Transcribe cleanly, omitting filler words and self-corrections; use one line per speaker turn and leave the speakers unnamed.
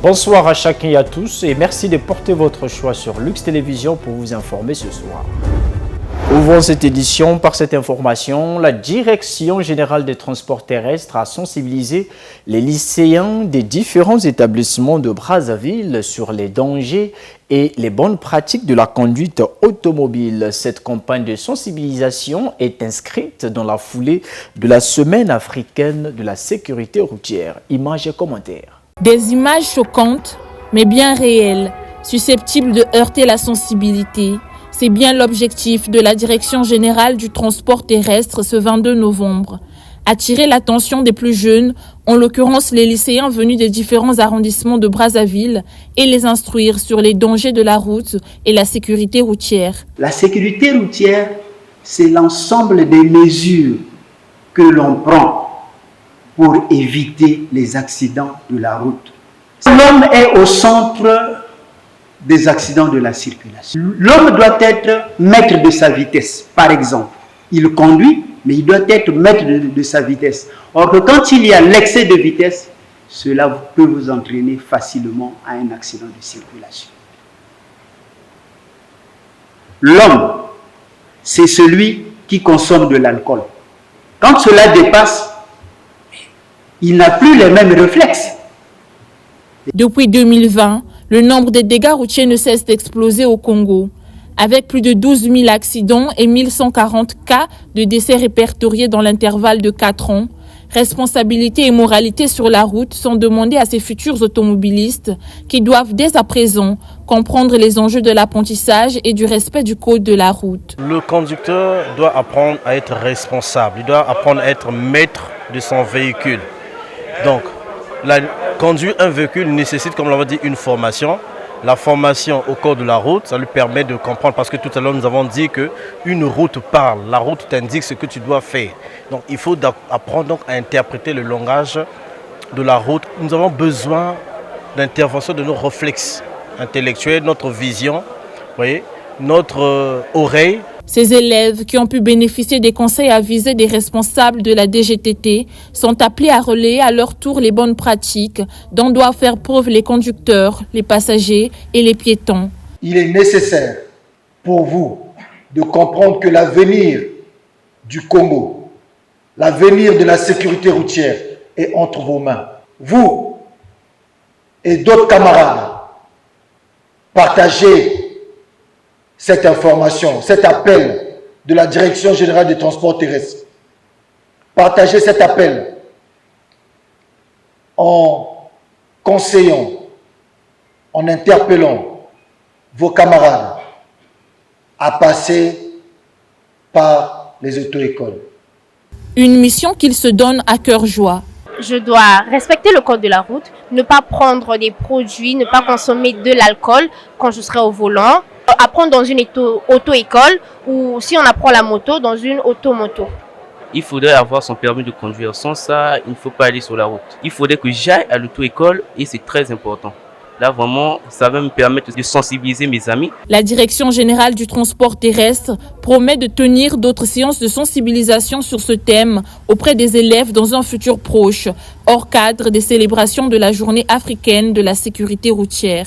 Bonsoir à chacun et à tous et merci de porter votre choix sur Lux Télévision pour vous informer ce soir. Ouvrons cette édition par cette information. La Direction générale des transports terrestres a sensibilisé les lycéens des différents établissements de Brazzaville sur les dangers et les bonnes pratiques de la conduite automobile. Cette campagne de sensibilisation est inscrite dans la foulée de la Semaine africaine de la sécurité routière. Images et commentaires.
Des images choquantes, mais bien réelles, susceptibles de heurter la sensibilité. C'est bien l'objectif de la Direction générale du transport terrestre ce 22 novembre. Attirer l'attention des plus jeunes, en l'occurrence les lycéens venus des différents arrondissements de Brazzaville, et les instruire sur les dangers de la route et la sécurité routière.
La sécurité routière, c'est l'ensemble des mesures que l'on prend pour éviter les accidents de la route. L'homme est au centre des accidents de la circulation. L'homme doit être maître de sa vitesse, par exemple. Il conduit, mais il doit être maître de sa vitesse. Or que quand il y a l'excès de vitesse, cela peut vous entraîner facilement à un accident de circulation. L'homme, c'est celui qui consomme de l'alcool. Quand cela dépasse, il n'a plus les mêmes réflexes.
Depuis 2020, le nombre des dégâts routiers ne cesse d'exploser au Congo, avec plus de 12 000 accidents et 1140 cas de décès répertoriés dans l'intervalle de 4 ans. Responsabilité et moralité sur la route sont demandées à ces futurs automobilistes qui doivent dès à présent comprendre les enjeux de l'apprentissage et du respect du code de la route.
Le conducteur doit apprendre à être responsable, il doit apprendre à être maître de son véhicule. Donc, conduire un véhicule nécessite, comme l'on dit, une formation. La formation au code de la route, ça lui permet de comprendre, parce que tout à l'heure nous avons dit qu'une route parle, la route t'indique ce que tu dois faire. Donc il faut apprendre donc à interpréter le langage de la route. Nous avons besoin d'intervention de nos réflexes intellectuels, notre vision, voyez, notre oreille.
Ces élèves qui ont pu bénéficier des conseils avisés des responsables de la DGTT sont appelés à relayer à leur tour les bonnes pratiques dont doivent faire preuve les conducteurs, les passagers et les piétons.
Il est nécessaire pour vous de comprendre que l'avenir du Congo, l'avenir de la sécurité routière est entre vos mains. Vous et d'autres camarades, partagez cette information, cet appel de la Direction générale des transports terrestres. Partagez cet appel en conseillant, en interpellant vos camarades à passer par les auto-écoles.
Une mission qu'ils se donnent à cœur joie.
Je dois respecter le code de la route, ne pas prendre des produits, ne pas consommer de l'alcool quand je serai au volant. Apprendre dans une auto-école ou si on apprend la moto, dans une automoto.
Il faudrait avoir son permis de conduire. Sans ça, il ne faut pas aller sur la route. Il faudrait que j'aille à l'auto-école et c'est très important. Là, vraiment, ça va me permettre de sensibiliser mes amis.
La Direction générale du transport terrestre promet de tenir d'autres séances de sensibilisation sur ce thème auprès des élèves dans un futur proche, hors cadre des célébrations de la Journée africaine de la sécurité routière.